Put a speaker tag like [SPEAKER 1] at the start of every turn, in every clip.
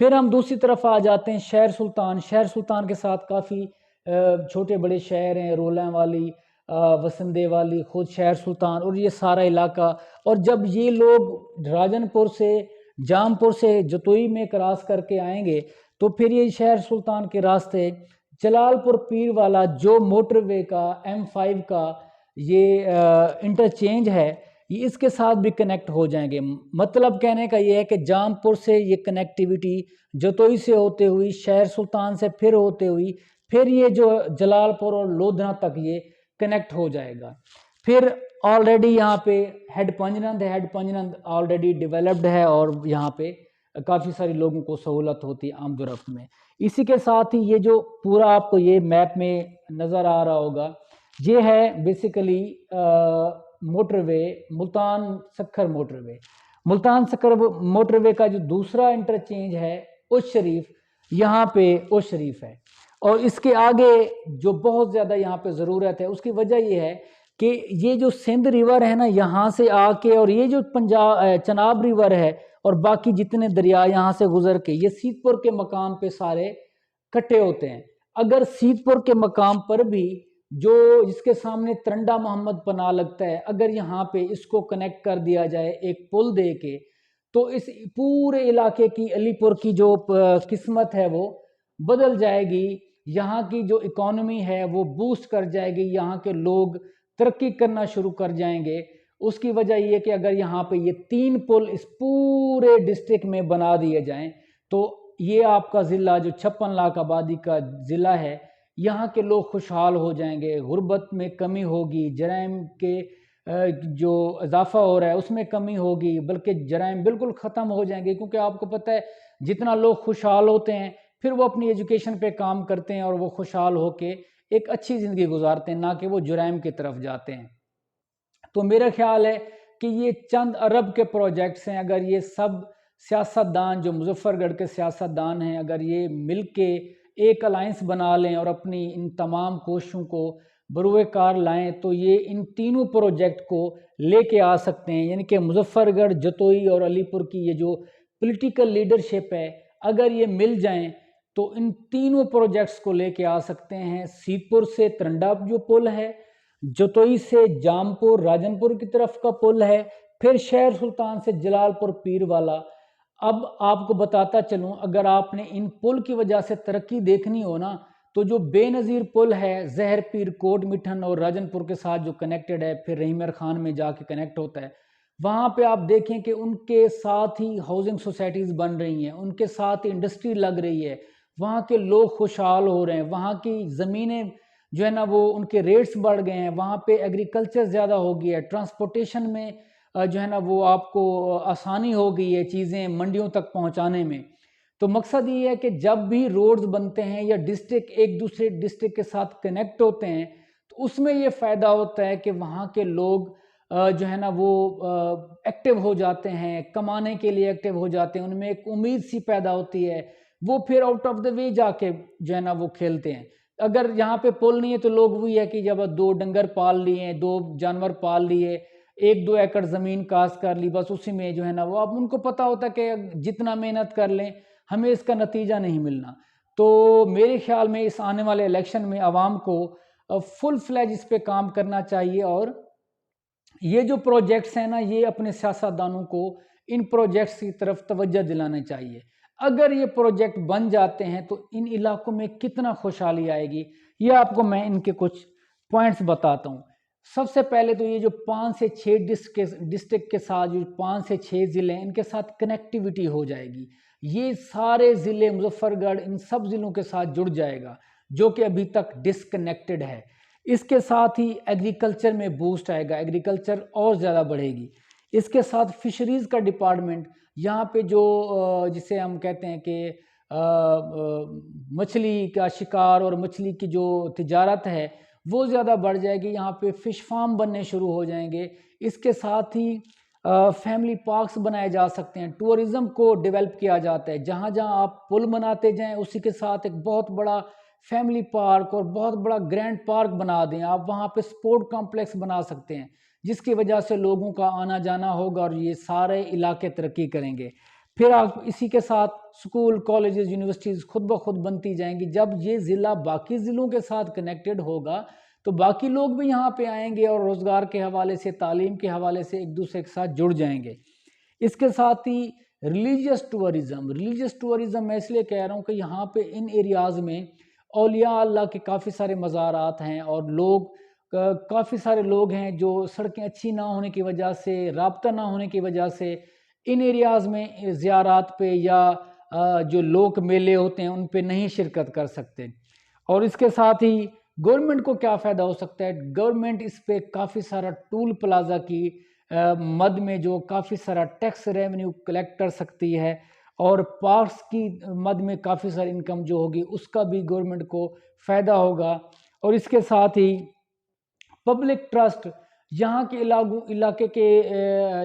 [SPEAKER 1] پھر ہم دوسری طرف آ جاتے ہیں شہر سلطان. شہر سلطان کے ساتھ کافی چھوٹے بڑے شہر ہیں، رولیں والی، وسندے والی، خود شہر سلطان اور یہ سارا علاقہ. اور جب یہ لوگ راجن پور سے، جام پور سے جتوئی میں کراس کر کے آئیں گے تو پھر یہ شہر سلطان کے راستے جلال پور پیر والا جو موٹر وے کا M5 کا یہ انٹرچینج ہے، یہ اس کے ساتھ بھی کنیکٹ ہو جائیں گے. مطلب کہنے کا یہ ہے کہ جام پور سے یہ کنیکٹیویٹی جتوئی سے ہوتے ہوئی، شہر سلطان سے پھر ہوتے ہوئی، پھر یہ جو جلال پور اور لودھنا تک یہ کنیکٹ ہو جائے گا. پھر آلریڈی یہاں پہ ہیڈ پنجنند ہے، ہیڈ پنجنند آلریڈی ڈیولپڈ ہے اور یہاں پہ کافی ساری لوگوں کو سہولت ہوتی ہے آمد و رفت میں. اسی کے ساتھ ہی یہ جو پورا آپ کو یہ میپ میں نظر آ رہا ہوگا، یہ ہے بیسیکلی موٹر وے ملتان سکھر موٹر وے. ملتان سکھر موٹر وے کا جو دوسرا انٹرچینج ہے اوش شریف، یہاں پہ اوش شریف ہے. اور اس کے آگے جو بہت زیادہ یہاں پہ ضرورت ہے، اس کی وجہ یہ ہے کہ یہ جو سندھ ریور ہے نا، یہاں سے آ کے، اور یہ جو چناب ریور ہے اور باقی جتنے دریا یہاں سے گزر کے یہ سیت پور کے مقام پہ سارے کٹے ہوتے ہیں. اگر سیت پور کے مقام پر بھی جو جس کے سامنے ترنڈا محمد پناہ لگتا ہے، اگر یہاں پہ اس کو کنیکٹ کر دیا جائے ایک پل دے کے، تو اس پورے علاقے کی علی پور کی جو قسمت ہے وہ بدل جائے گی. یہاں کی جو اکانومی ہے وہ بوسٹ کر جائے گی، یہاں کے لوگ ترقی کرنا شروع کر جائیں گے. اس کی وجہ یہ کہ اگر یہاں پہ یہ 3 پل اس پورے ڈسٹرکٹ میں بنا دیے جائیں تو یہ آپ کا ضلع جو 56 لاکھ آبادی کا ضلع ہے، یہاں کے لوگ خوشحال ہو جائیں گے، غربت میں کمی ہوگی، جرائم کے جو اضافہ ہو رہا ہے اس میں کمی ہوگی، بلکہ جرائم بالکل ختم ہو جائیں گے. کیونکہ آپ کو پتہ ہے جتنا لوگ خوشحال ہوتے ہیں پھر وہ اپنی ایجوکیشن پہ کام کرتے ہیں اور وہ خوشحال ہو کے ایک اچھی زندگی گزارتے ہیں، نہ کہ وہ جرائم کی طرف جاتے ہیں. تو میرا خیال ہے کہ یہ چند ارب کے پروجیکٹس ہیں. اگر یہ سب سیاستدان جو مظفر گڑھ کے سیاستدان ہیں، اگر یہ مل کے ایک الائنس بنا لیں اور اپنی ان تمام کوششوں کو بروئے کار لائیں تو یہ ان تینوں پروجیکٹ کو لے کے آ سکتے ہیں. یعنی کہ مظفر گڑھ، جتوئی اور علی پور کی یہ جو پولیٹیکل لیڈرشپ ہے، اگر یہ مل جائیں تو ان تینوں پروجیکٹس کو لے کے آ سکتے ہیں. سیت پور سے ترنڈا جو پل ہے، جتوئی سے جام پور راجن پور کی طرف کا پل ہے، پھر شہر سلطان سے جلال پور پیر والا. اب آپ کو بتاتا چلوں، اگر آپ نے ان پل کی وجہ سے ترقی دیکھنی ہو نا، تو جو بے نظیر پل ہے زہر پیر، کوٹ مٹھن اور راجن پور کے ساتھ جو کنیکٹڈ ہے، پھر رحیمر خان میں جا کے کنیکٹ ہوتا ہے، وہاں پہ آپ دیکھیں کہ ان کے ساتھ ہی ہاؤسنگ سوسائٹیز بن رہی ہیں، ان کے ساتھ ہی انڈسٹری لگ رہی ہے، وہاں کے لوگ خوشحال ہو رہے ہیں، وہاں کی زمینیں جو ہے نا وہ ان کے ریٹس بڑھ گئے ہیں، وہاں پہ ایگریکلچر زیادہ ہو گیا ہے، ٹرانسپورٹیشن میں جو ہے نا وہ آپ کو آسانی ہو گئی ہے چیزیں منڈیوں تک پہنچانے میں. تو مقصد یہ ہے کہ جب بھی روڈز بنتے ہیں یا ڈسٹرکٹ ایک دوسرے ڈسٹرکٹ کے ساتھ کنیکٹ ہوتے ہیں تو اس میں یہ فائدہ ہوتا ہے کہ وہاں کے لوگ جو ہے نا وہ ایکٹیو ہو جاتے ہیں، کمانے کے لیے ایکٹیو ہو جاتے ہیں، ان میں ایک امید سی پیدا ہوتی ہے، وہ پھر آؤٹ آف دا وے جا کے جو ہے نا وہ کھیلتے ہیں. اگر یہاں پہ پل نہیں ہے تو لوگ وہی ہے کہ جب 2 ڈنگر پال لیے، 2 جانور پال لیے، 1-2 ایکڑ زمین کاشت کر لی، بس اسی میں جو ہے نا وہ اب ان کو پتہ ہوتا ہے کہ جتنا محنت کر لیں ہمیں اس کا نتیجہ نہیں ملنا. تو میرے خیال میں اس آنے والے الیکشن میں عوام کو فل فلیج اس پہ کام کرنا چاہیے، اور یہ جو پروجیکٹس ہیں نا یہ اپنے سیاستدانوں کو ان پروجیکٹس کی طرف توجہ دلانا چاہیے. اگر یہ پروجیکٹ بن جاتے ہیں تو ان علاقوں میں کتنا خوشحالی آئے گی، یہ آپ کو میں ان کے کچھ پوائنٹس بتاتا ہوں. سب سے پہلے تو یہ جو 5 سے 6 ڈسٹرکٹ کے ساتھ جو 5 سے 6 ضلع ہیں ان کے ساتھ کنیکٹیویٹی ہو جائے گی. یہ سارے ضلع مظفر گڑھ ان سب ضلعوں کے ساتھ جڑ جائے گا جو کہ ابھی تک ڈسکنیکٹڈ ہے. اس کے ساتھ ہی ایگریکلچر میں بوسٹ آئے گا، ایگریکلچر اور زیادہ بڑھے گی. اس کے ساتھ فشریز کا ڈپارٹمنٹ، یہاں پہ جو جسے ہم کہتے ہیں کہ مچھلی کا شکار اور مچھلی کی جو تجارت ہے وہ زیادہ بڑھ جائے گی. یہاں پہ فش فارم بننے شروع ہو جائیں گے. اس کے ساتھ ہی فیملی پارکس بنائے جا سکتے ہیں. ٹورزم کو ڈیولپ کیا جاتا ہے، جہاں جہاں آپ پل بناتے جائیں اسی کے ساتھ ایک بہت بڑا فیملی پارک اور بہت بڑا گرینڈ پارک بنا دیں. آپ وہاں پہ سپورٹ کمپلیکس بنا سکتے ہیں جس کی وجہ سے لوگوں کا آنا جانا ہوگا اور یہ سارے علاقے ترقی کریں گے. پھر آپ اسی کے ساتھ سکول، کالجز، یونیورسٹیز خود بخود بنتی جائیں گی۔ جب یہ ضلع باقی ضلعوں کے ساتھ کنیکٹڈ ہوگا تو باقی لوگ بھی یہاں پہ آئیں گے اور روزگار کے حوالے سے، تعلیم کے حوالے سے ایک دوسرے کے ساتھ جڑ جائیں گے۔ اس کے ساتھ ہی ریلیجیس ٹورزم میں اس لیے کہہ رہا ہوں کہ یہاں پہ ان ایریاز میں اولیاء اللہ کے کافی سارے مزارات ہیں، اور کافی سارے لوگ ہیں جو سڑکیں اچھی نہ ہونے کی وجہ سے، رابطہ نہ ہونے کی وجہ سے ان ایریاز میں زیارات پہ یا جو لوک میلے ہوتے ہیں ان پہ نہیں شرکت کر سکتے۔ اور اس کے ساتھ ہی گورنمنٹ کو کیا فائدہ ہو سکتا ہے؟ گورنمنٹ اس پہ کافی سارا ٹول پلازا کی مد میں جو کافی سارا ٹیکس ریونیو کلیکٹ کر سکتی ہے، اور پارکس کی مد میں کافی ساری انکم جو ہوگی اس کا بھی گورنمنٹ کو فائدہ ہوگا۔ اور اس کے ساتھ ہی پبلک ٹرسٹ، یہاں کے علاقے کے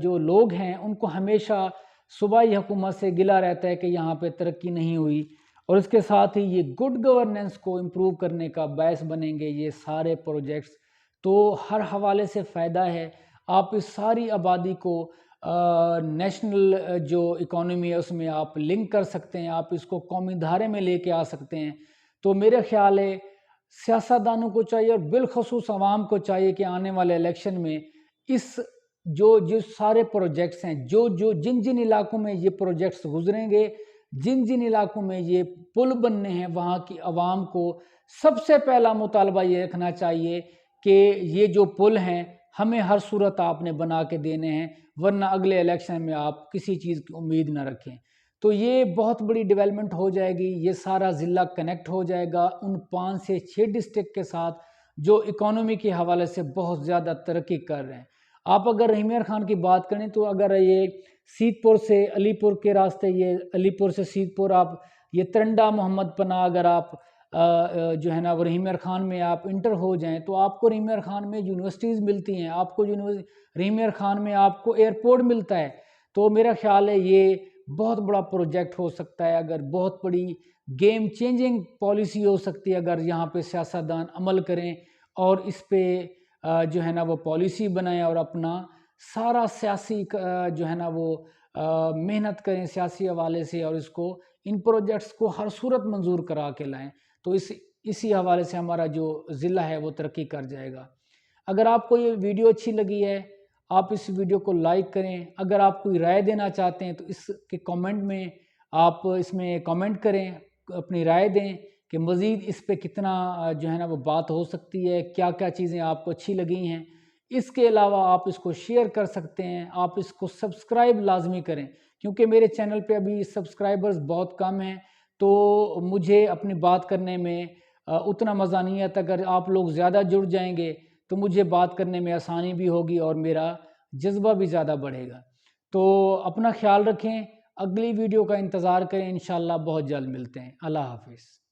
[SPEAKER 1] جو لوگ ہیں ان کو ہمیشہ صوبائی حکومت سے گلہ رہتا ہے کہ یہاں پہ ترقی نہیں ہوئی، اور اس کے ساتھ ہی یہ گڈ گورننس کو امپروو کرنے کا باعث بنیں گے یہ سارے پروجیکٹس۔ تو ہر حوالے سے فائدہ ہے۔ آپ اس ساری آبادی کو نیشنل جو اکانومی ہے اس میں آپ لنک کر سکتے ہیں، آپ اس کو قومی دھارے میں لے کے آ سکتے ہیں۔ تو میرے خیال ہے سیاستدانوں کو چاہیے اور بالخصوص عوام کو چاہیے کہ آنے والے الیکشن میں جو سارے پروجیکٹس ہیں، جن علاقوں میں یہ پروجیکٹس گزریں گے، جن علاقوں میں یہ پل بننے ہیں، وہاں کی عوام کو سب سے پہلا مطالبہ یہ رکھنا چاہیے کہ یہ جو پل ہیں ہمیں ہر صورت آپ نے بنا کے دینے ہیں، ورنہ اگلے الیکشن میں آپ کسی چیز کی امید نہ رکھیں۔ تو یہ بہت بڑی ڈیولپمنٹ ہو جائے گی، یہ سارا ضلع کنیکٹ ہو جائے گا ان 5 سے 6 ڈسٹرکٹ کے ساتھ جو اکانومی کے حوالے سے بہت زیادہ ترقی کر رہے ہیں۔ آپ اگر رحیم یار خان کی بات کریں تو اگر یہ سیت پور سے علی پور کے راستے، یہ علی پور سے سیت پور، آپ یہ ترنڈا محمد پناہ اگر آپ جو ہے نا وہ رحیم یار خان میں آپ انٹر ہو جائیں تو آپ کو رحیم یار خان میں یونیورسٹیز ملتی ہیں، آپ کو رحیم یار خان میں آپ کو ایئرپورٹ ملتا ہے۔ تو میرا خیال ہے یہ بہت بڑا پروجیکٹ ہو سکتا ہے، اگر بہت بڑی گیم چینجنگ پالیسی ہو سکتی ہے اگر یہاں پہ سیاستدان عمل کریں اور اس پہ جو ہے نا وہ پالیسی بنائیں اور اپنا سارا سیاسی جو ہے نا وہ محنت کریں سیاسی حوالے سے، اور اس کو ان پروجیکٹس کو ہر صورت منظور کرا کے لائیں، تو اسی حوالے سے ہمارا جو ضلع ہے وہ ترقی کر جائے گا۔ اگر آپ کو یہ ویڈیو اچھی لگی ہے آپ اس ویڈیو کو لائک کریں، اگر آپ کوئی رائے دینا چاہتے ہیں تو اس کے کامنٹ میں آپ اس میں کامنٹ کریں، اپنی رائے دیں کہ مزید اس پہ کتنا جو ہے نا وہ بات ہو سکتی ہے، کیا کیا چیزیں آپ کو اچھی لگی ہیں۔ اس کے علاوہ آپ اس کو شیئر کر سکتے ہیں، آپ اس کو سبسکرائب لازمی کریں، کیونکہ میرے چینل پہ ابھی سبسکرائبرز بہت کم ہیں، تو مجھے اپنی بات کرنے میں اتنا مزہ نہیں آتا۔ اگر آپ لوگ زیادہ جڑ جائیں گے تو مجھے بات کرنے میں آسانی بھی ہوگی اور میرا جذبہ بھی زیادہ بڑھے گا۔ تو اپنا خیال رکھیں، اگلی ویڈیو کا انتظار کریں، انشاءاللہ بہت جلد ملتے ہیں۔ اللہ حافظ۔